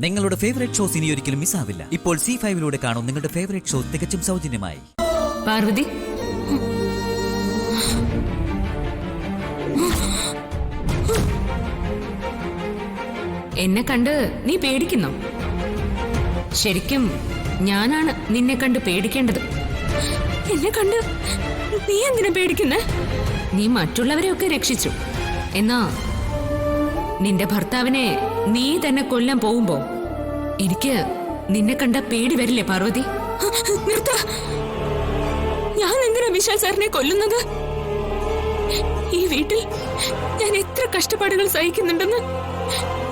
നിങ്ങളുടെ favourite shows ഇനി ഒരിക്കലും മിസ്സാവില്ല. ഇപ്പോൾ C5 കാണും നിങ്ങളുടെ ഫേവറേറ്റ് ഷോ തികച്ചും സൗജന്യമായി. പാർവതി, എന്നെ കണ്ട് നീ പേടിക്കുന്നോ? ശരിക്കും ഞാനാണ് നിന്നെ കണ്ട് പേടിക്കേണ്ടത്. എന്നെ കണ്ട് നീ എന്തിനാ പേടിക്കുന്നേ? നീ മറ്റുള്ളവരെയൊക്കെ രക്ഷിച്ചു. എന്നാ നിന്റെ ഭർത്താവിനെ നീ തന്നെ കൊല്ലാൻ പോകുമ്പോ എനിക്ക് നിന്നെ കണ്ട പേടി വരില്ലേ പാർവതി? നിർത്ത! ഞാൻ എന്തിനാ വിശാൽ സാറിനെ കൊല്ലുന്നത്? ഈ വീട്ടിൽ ഞാൻ എത്ര കഷ്ടപ്പാടുകൾ സഹിക്കുന്നുണ്ടെന്ന്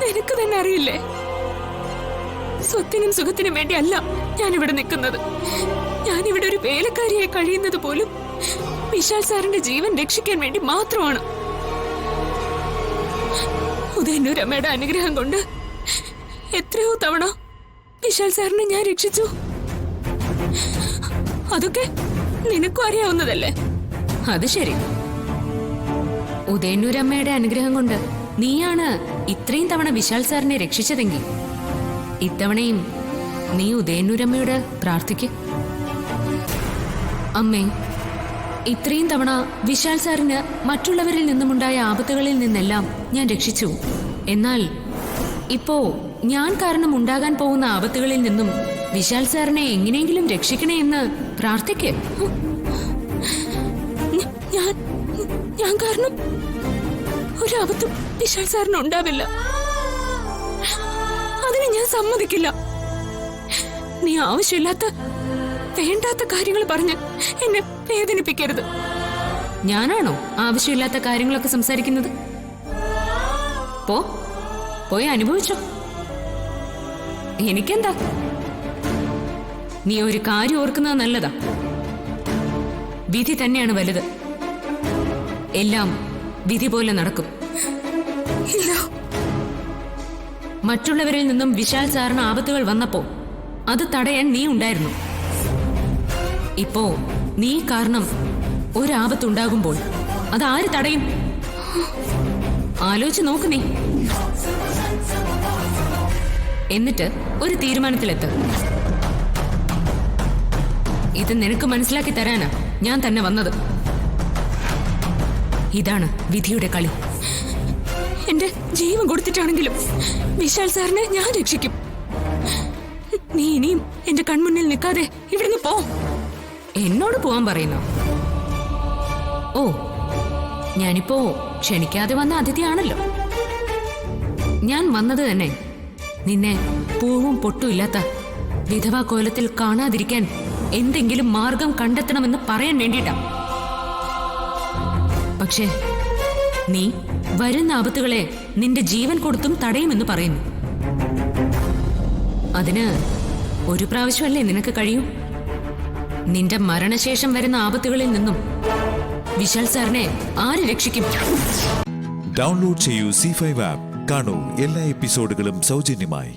നിനക്ക് തന്നെ അറിയില്ലേ? സ്വത്തിനും സുഖത്തിനും വേണ്ടിയല്ല ഞാനിവിടെ നിൽക്കുന്നത്. ഞാനിവിടെ ഒരു വേലക്കാരിയായി കഴിയുന്നത് പോലും വിശാൽ സാറിന്റെ ജീവൻ രക്ഷിക്കാൻ വേണ്ടി മാത്രമാണ്. ഉദയന്നൂരമ്മയുടെ അനുഗ്രഹം കൊണ്ട് എത്രയോ തവണ വിശാൽ സാറിനെ ഞാൻ രക്ഷിച്ചു. അതൊക്കെ നിനക്കും അറിയാവുന്നതല്ലേ? അത് ശരി. ഉദയന്നൂരമ്മയുടെ അനുഗ്രഹം കൊണ്ട് നീയാണ് ഇത്രയും തവണ വിശാൽ സാറിനെ രക്ഷിച്ചതെങ്കിൽ ഇത്തവണയും നീ ഉദയന്നൂരമ്മയോട് പ്രാർത്ഥിക്ക്. അമ്മേ, ഇത്രയും തവണ വിശാൽ സാറിന് മറ്റുള്ളവരിൽ നിന്നുമുണ്ടായ ആപത്തുകളിൽ നിന്നെല്ലാം ഞാൻ രക്ഷിച്ചു. എന്നാൽ ഇപ്പോ ഞാൻ കാരണം ഉണ്ടാകാൻ പോകുന്ന ആപത്തുകളിൽ നിന്നും വിശാൽ സാറിനെ എങ്ങനെയെങ്കിലും രക്ഷിക്കണേ എന്ന് പ്രാർത്ഥിക്ക്. ഞാൻ കാരണം ഒരാപത്തും വിശാൽ സാറിന് ഉണ്ടാവില്ല. അതിന് ഞാൻ സമ്മതിക്കില്ല. നീ ആവശ്യമില്ലാത്ത വേണ്ടാത്ത കാര്യങ്ങൾ പറഞ്ഞ് എന്നെ വേദനിപ്പിക്കരുത്. ഞാനാണോ ആവശ്യമില്ലാത്ത കാര്യങ്ങളൊക്കെ സംസാരിക്കുന്നത്? പോയി അനുഭവിച്ചോ. എനിക്കെന്താ? നീ ഒരു കാര്യം ഓർക്കുന്നത് നല്ലതാ. വിധി തന്നെയാണ് വലുത്. എല്ലാം വിധി പോലെ നടക്കും. മറ്റുള്ളവരിൽ നിന്നും വിശാൽ സാറിന് ആപത്തുകൾ വന്നപ്പോ അത് തടയാൻ നീ ഉണ്ടായിരുന്നു. ഇപ്പോ നീ കാരണം ഒരാപത്തുണ്ടാകുമ്പോൾ അത് ആര് തടയും? ആലോചിച്ച് നോക്ക് നീ. എന്നിട്ട് ഒരു തീരുമാനത്തിലെത്ത്. ഇത് നിനക്ക് മനസ്സിലാക്കി തരാനാ ഞാൻ തന്നെ വന്നത്. ഇതാണ് വിധിയുടെ കളി. എന്റെ ജീവൻ കൊടുത്തിട്ടാണെങ്കിലും വിശാൽ സാറിനെ ഞാൻ രക്ഷിക്കും. നീ ഇനിയും എന്റെ കൺമുന്നിൽ നിൽക്കാതെ ഇവിടുന്ന് പോ. എന്നോട് പോവാൻ പറയുന്നു? ഓ, ഞാനിപ്പോ ക്ഷണിക്കാതെ വന്ന അതിഥിയാണല്ലോ. ഞാൻ വന്നത് തന്നെ നിന്നെ പൂവും പൊട്ടും ഇല്ലാത്ത വിധവാ കോലത്തിൽ കാണാതിരിക്കാൻ എന്തെങ്കിലും മാർഗം കണ്ടെത്തണമെന്ന് പറയാൻ വേണ്ടിയിട്ടാ. പക്ഷേ നീ വരുന്ന ആപത്തുകളെ നിന്റെ ജീവൻ കൊടുത്തും തടയുമെന്ന് പറയുന്നു. അതിന് ഒരു പ്രാവശ്യമല്ലേ നിനക്ക് കഴിയൂ? നിന്റെ മരണശേഷം വരുന്ന ആപത്തുകളിൽ നിന്നും വിശാൽ സാറിനെ ആര് രക്ഷിക്കും? ഡൗൺലോഡ് ചെയ്യൂ C5 ആപ്പ്. കാണൂ എല്ലാ എപ്പിസോഡുകളും സൗജന്യമായി.